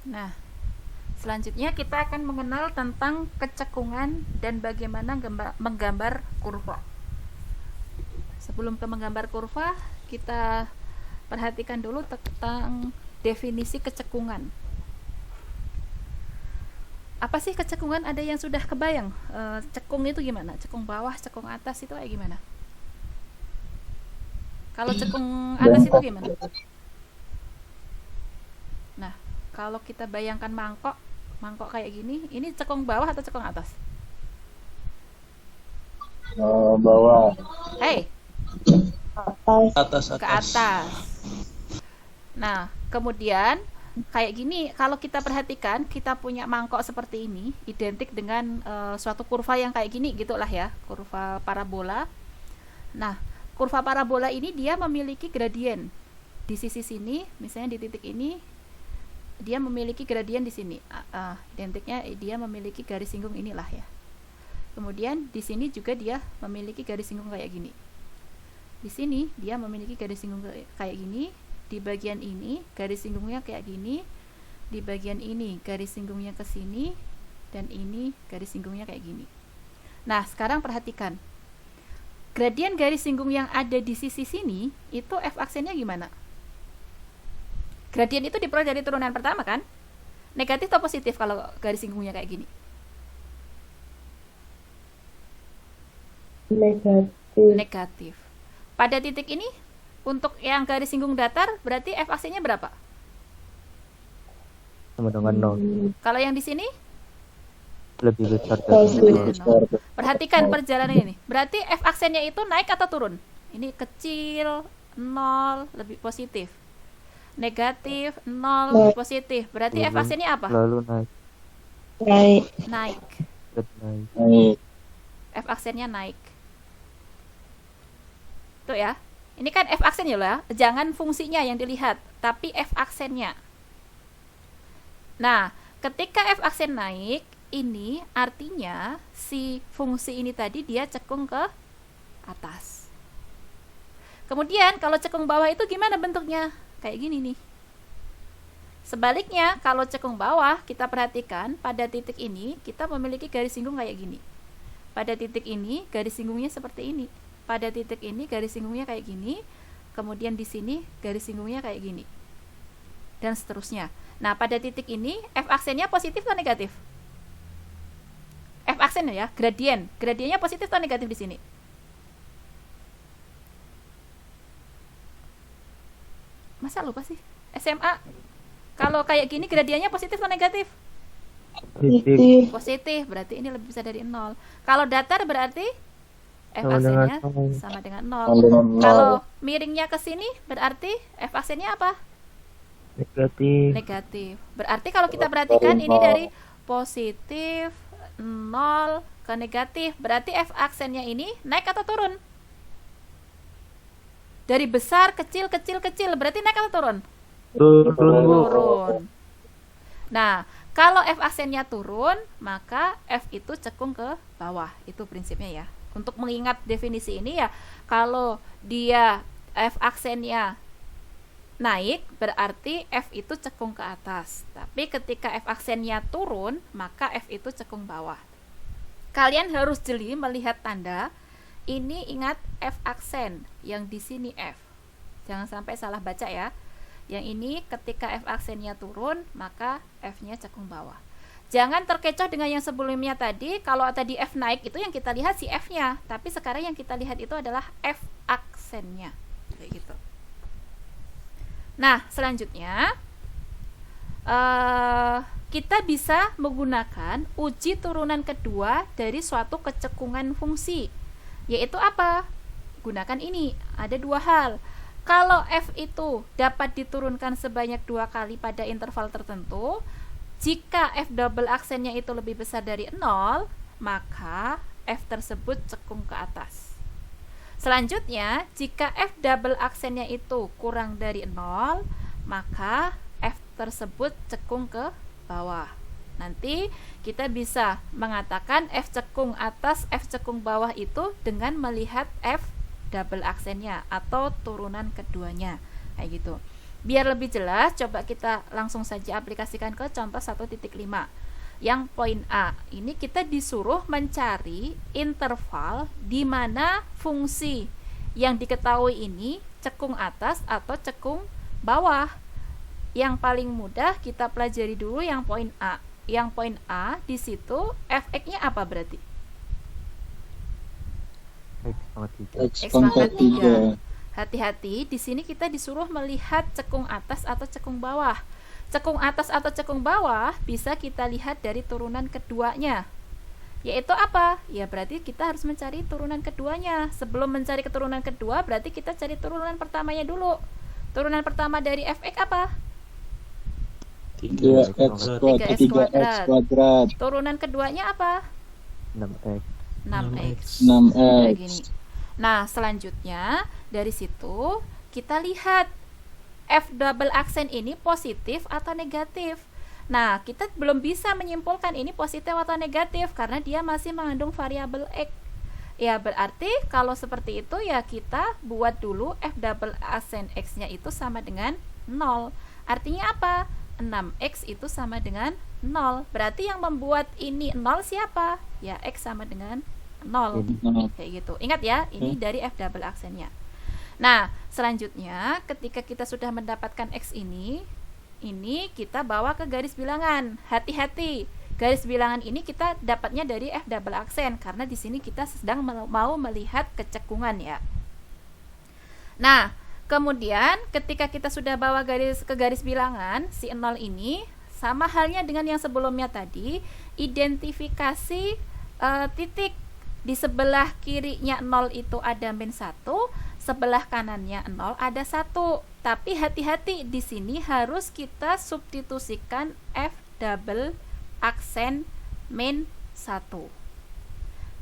Nah, selanjutnya kita akan mengenal tentang kecekungan dan bagaimana menggambar kurva. Sebelum ke menggambar kurva, kita perhatikan dulu tentang definisi kecekungan. Apa sih kecekungan? Ada yang sudah kebayang? Cekung itu gimana? Cekung bawah, cekung atas itu kayak gimana? Kalau cekung atas itu gimana? Nah, kalau kita bayangkan mangkok kayak gini, ini cekung bawah atau cekung atas? Bawah. Hey, Atas. ke atas. Nah, kemudian kayak gini, kalau kita perhatikan, kita punya mangkok seperti ini, identik dengan suatu kurva yang kayak gini gitulah ya, kurva parabola. Nah, kurva parabola ini dia memiliki gradien di sisi sini, misalnya di titik ini dia memiliki gradien di sini. Identiknya dia memiliki garis singgung inilah ya. Kemudian di sini juga dia memiliki garis singgung kayak gini. Di sini dia memiliki garis singgung kayak gini. Di bagian ini garis singgungnya kayak gini. Di bagian ini garis singgungnya ke sini, dan ini garis singgungnya kayak gini. Nah, sekarang perhatikan. Gradien garis singgung yang ada di sisi sini itu f aksennya gimana? Gradien itu diperoleh dari turunan pertama kan? Negatif atau positif kalau garis singgungnya kayak gini? Negatif. Pada titik ini, untuk yang garis singgung datar, berarti f aksennya berapa? Sama dengan 0. Kalau yang di sini? Lebih besar dari 0. Perhatikan perjalanan ini. Berarti f aksennya itu naik atau turun? Ini kecil, 0, lebih positif. Negatif, 0, lebih positif. Berarti f aksennya apa? Lalu naik. Naik. F aksennya naik. Tuh ya. Ini kan f aksen ya, jangan fungsinya yang dilihat, tapi f aksennya. Nah, ketika f aksen naik, ini artinya si fungsi ini tadi dia cekung ke atas. Kemudian kalau cekung bawah itu gimana bentuknya? Kayak gini nih. Sebaliknya, kalau cekung bawah, kita perhatikan pada titik ini kita memiliki garis singgung kayak gini. Pada titik ini garis singgungnya seperti ini. Pada titik ini garis singgungnya kayak gini, kemudian di sini garis singgungnya kayak gini, dan seterusnya. Nah, pada titik ini f aksennya positif atau negatif? F aksen ya, gradiennya positif atau negatif di sini? Masa lupa sih? SMA kalau kayak gini gradiennya positif atau negatif? Positif, berarti ini lebih besar dari 0. Kalau datar berarti f aksennya sama dengan 0. Kalau miringnya ke sini berarti f aksennya apa? Negatif. Berarti kalau kita perhatikan ini dari positif 0 ke negatif, berarti f aksennya ini naik atau turun? Dari besar kecil, berarti naik atau turun? Turun. Nah, kalau f aksennya turun, maka f itu cekung ke bawah. Itu prinsipnya ya. Untuk mengingat definisi ini ya, kalau dia f aksennya naik, berarti f itu cekung ke atas. Tapi ketika f aksennya turun, maka f itu cekung bawah. Kalian harus jeli melihat tanda. Ini ingat f aksen, yang di sini f. Jangan sampai salah baca ya. Yang ini ketika f aksennya turun, maka f-nya cekung bawah. Jangan terkecoh dengan yang sebelumnya tadi. Kalau tadi f naik itu yang kita lihat si f-nya, tapi sekarang yang kita lihat itu adalah f aksennya. Kayak gitu. Nah, selanjutnya kita bisa menggunakan uji turunan kedua dari suatu kecekungan fungsi. Yaitu apa? Gunakan ini. Ada dua hal. Kalau f itu dapat diturunkan sebanyak 2 kali pada interval tertentu, jika f double aksennya itu lebih besar dari 0, maka f tersebut cekung ke atas. Selanjutnya, jika f double aksennya itu kurang dari 0, maka f tersebut cekung ke bawah. Nanti kita bisa mengatakan f cekung atas, f cekung bawah itu dengan melihat f double aksennya atau turunan keduanya. Kayak gitu. Biar lebih jelas, coba kita langsung saja aplikasikan ke contoh 1.5. Yang poin A, ini kita disuruh mencari interval di mana fungsi yang diketahui ini cekung atas atau cekung bawah. Yang paling mudah kita pelajari dulu yang poin A. Yang poin A di situ fx-nya apa berarti? X pangkat 3. X X pangkat pangkat 3. 3. Hati-hati, di sini kita disuruh melihat cekung atas atau cekung bawah. Cekung atas atau cekung bawah bisa kita lihat dari turunan keduanya. Yaitu apa? Ya berarti kita harus mencari turunan keduanya. Sebelum mencari keturunan kedua, berarti kita cari turunan pertamanya dulu. Turunan pertama dari fx apa? 3x 3x kuadrat. Turunan keduanya apa? 6X. 6x. 6x. Kayak gini. Nah, selanjutnya dari situ kita lihat F double aksen ini positif atau negatif. Nah, kita belum bisa menyimpulkan ini positif atau negatif karena dia masih mengandung variabel X. Ya, berarti kalau seperti itu ya kita buat dulu F double aksen X-nya itu sama dengan 0. Artinya apa? 6X itu sama dengan 0. Berarti yang membuat ini 0 siapa? Ya, X sama dengan 0. Kayak gitu. Ingat ya, ini dari F double aksennya. Nah, selanjutnya ketika kita sudah mendapatkan X ini kita bawa ke garis bilangan. Hati-hati. Garis bilangan ini kita dapatnya dari F double aksen karena di sini kita sedang mau melihat kecekungan ya. Nah, kemudian ketika kita sudah bawa ke garis bilangan si 0 ini sama halnya dengan yang sebelumnya tadi, identifikasi titik. Di sebelah kirinya 0 itu ada min 1, sebelah kanannya 0 ada 1. Tapi hati-hati, di sini harus kita substitusikan F double aksen min 1.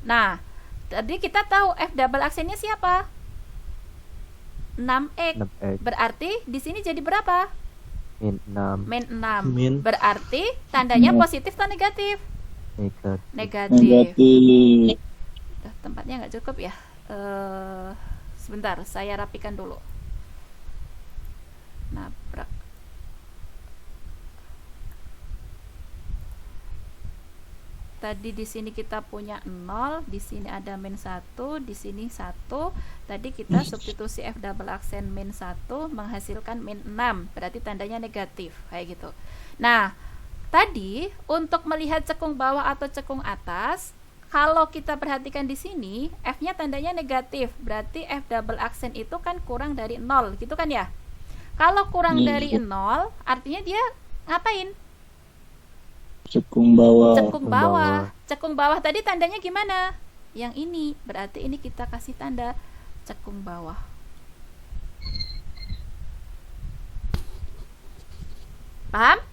Nah, tadi kita tahu F double aksennya siapa? 6x. Berarti di sini jadi berapa? Min 6. Min 6. Berarti tandanya positif atau negatif? Negatif. Negatif. Tempatnya nggak cukup ya. Sebentar, saya rapikan dulu. Nabrak. Tadi di sini kita punya 0, di sini ada min 1, di sini 1. Tadi kita substitusi F double aksen min 1 menghasilkan min 6. Berarti tandanya negatif, kayak gitu. Nah, tadi untuk melihat cekung bawah atau cekung atas, kalau kita perhatikan di sini, F-nya tandanya negatif. Berarti F double aksen itu kan kurang dari 0, gitu kan ya? Kalau kurang dari 0, artinya dia ngapain? Cekung bawah. Cekung bawah. Cekung bawah tadi tandanya gimana? Yang ini. Berarti ini kita kasih tanda cekung bawah. Paham?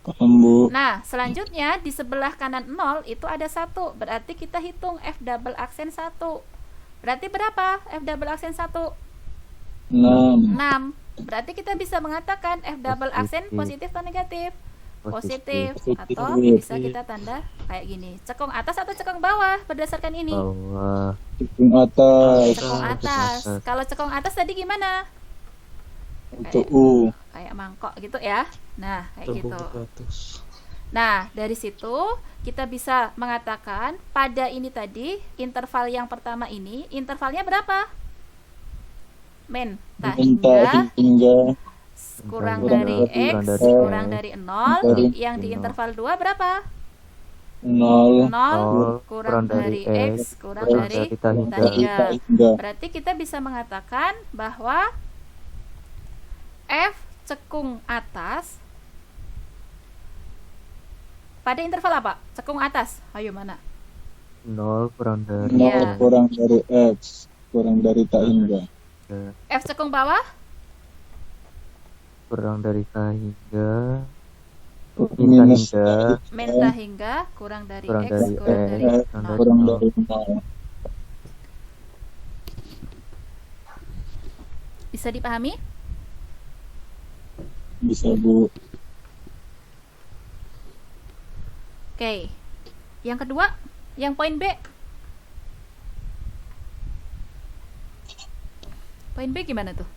Paham, Bu. Nah, selanjutnya di sebelah kanan 0 itu ada 1. Berarti kita hitung F double aksen 1. Berarti berapa F double aksen 1? 6. Berarti kita bisa mengatakan F double aksen positif atau negatif? Positif. Atau bisa kita tanda kayak gini. Cekung atas atau cekung bawah berdasarkan ini? Bawah. Cekung atas. Cekung atas. Kalau cekung atas tadi gimana? Untuk U. Kayak mangkok gitu ya. Nah, kayak gitu. Nah, dari situ kita bisa mengatakan pada ini tadi, interval yang pertama ini, intervalnya berapa? Min hingga kurang dari X, kurang dari 0. Yang di interval 2 berapa? 0. 0 kurang dari X, kurang dari hingga. Berarti kita bisa mengatakan bahwa F cekung atas pada interval apa? Cekung atas. Ayo mana? 0 kurang dari 0 kurang dari X, kurang dari tak hingga. F cekung bawah? Kurang dari tak hingga. Minus Min tak hingga kurang dari X, kurang dari 0. kurang dari 0. Bisa dipahami? Bisa, Bu. Oke. Yang kedua, yang poin B. Poin B gimana tuh?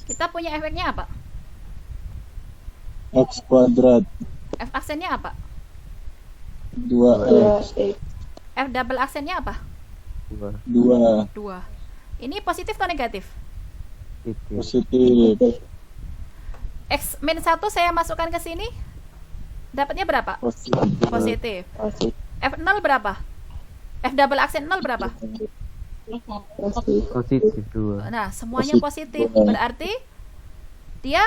Kita punya efeknya apa? X kuadrat F aksennya apa? 2X F double aksennya apa? 2 2 2. Ini positif atau negatif? titik positif X min 1 saya masukkan ke sini, dapatnya berapa? Positif. F 0 berapa? F double aksen 0 berapa? positif 2 Nah, semuanya positif. Positif. Berarti dia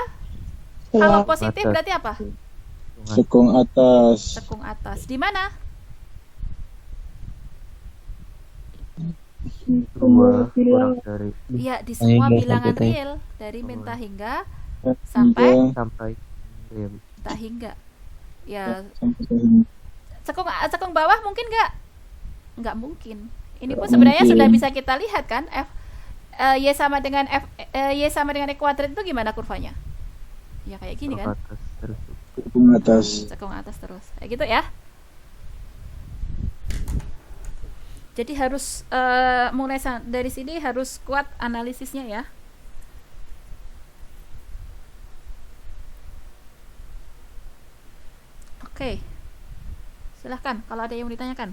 kalau positif Atas. berarti apa? sekung atas Tekung atas. Di mana? 2 kurang dari Iya, di semua bilangan real dari min tak hingga sampai sampai rem. tak hingga. Ya, sampai cekung bawah mungkin nggak? Nggak mungkin. Ini pun Nggak sebenarnya mungkin. sudah bisa kita lihat kan, y sama dengan y sama dengan e kuadrat itu gimana kurvanya? Ya kayak gini kan, Atas terus sekung atas cekung atas terus, kayak gitu ya. Jadi harus mulai dari sini harus kuat analisisnya ya. Oke, silahkan kalau ada yang mau ditanyakan.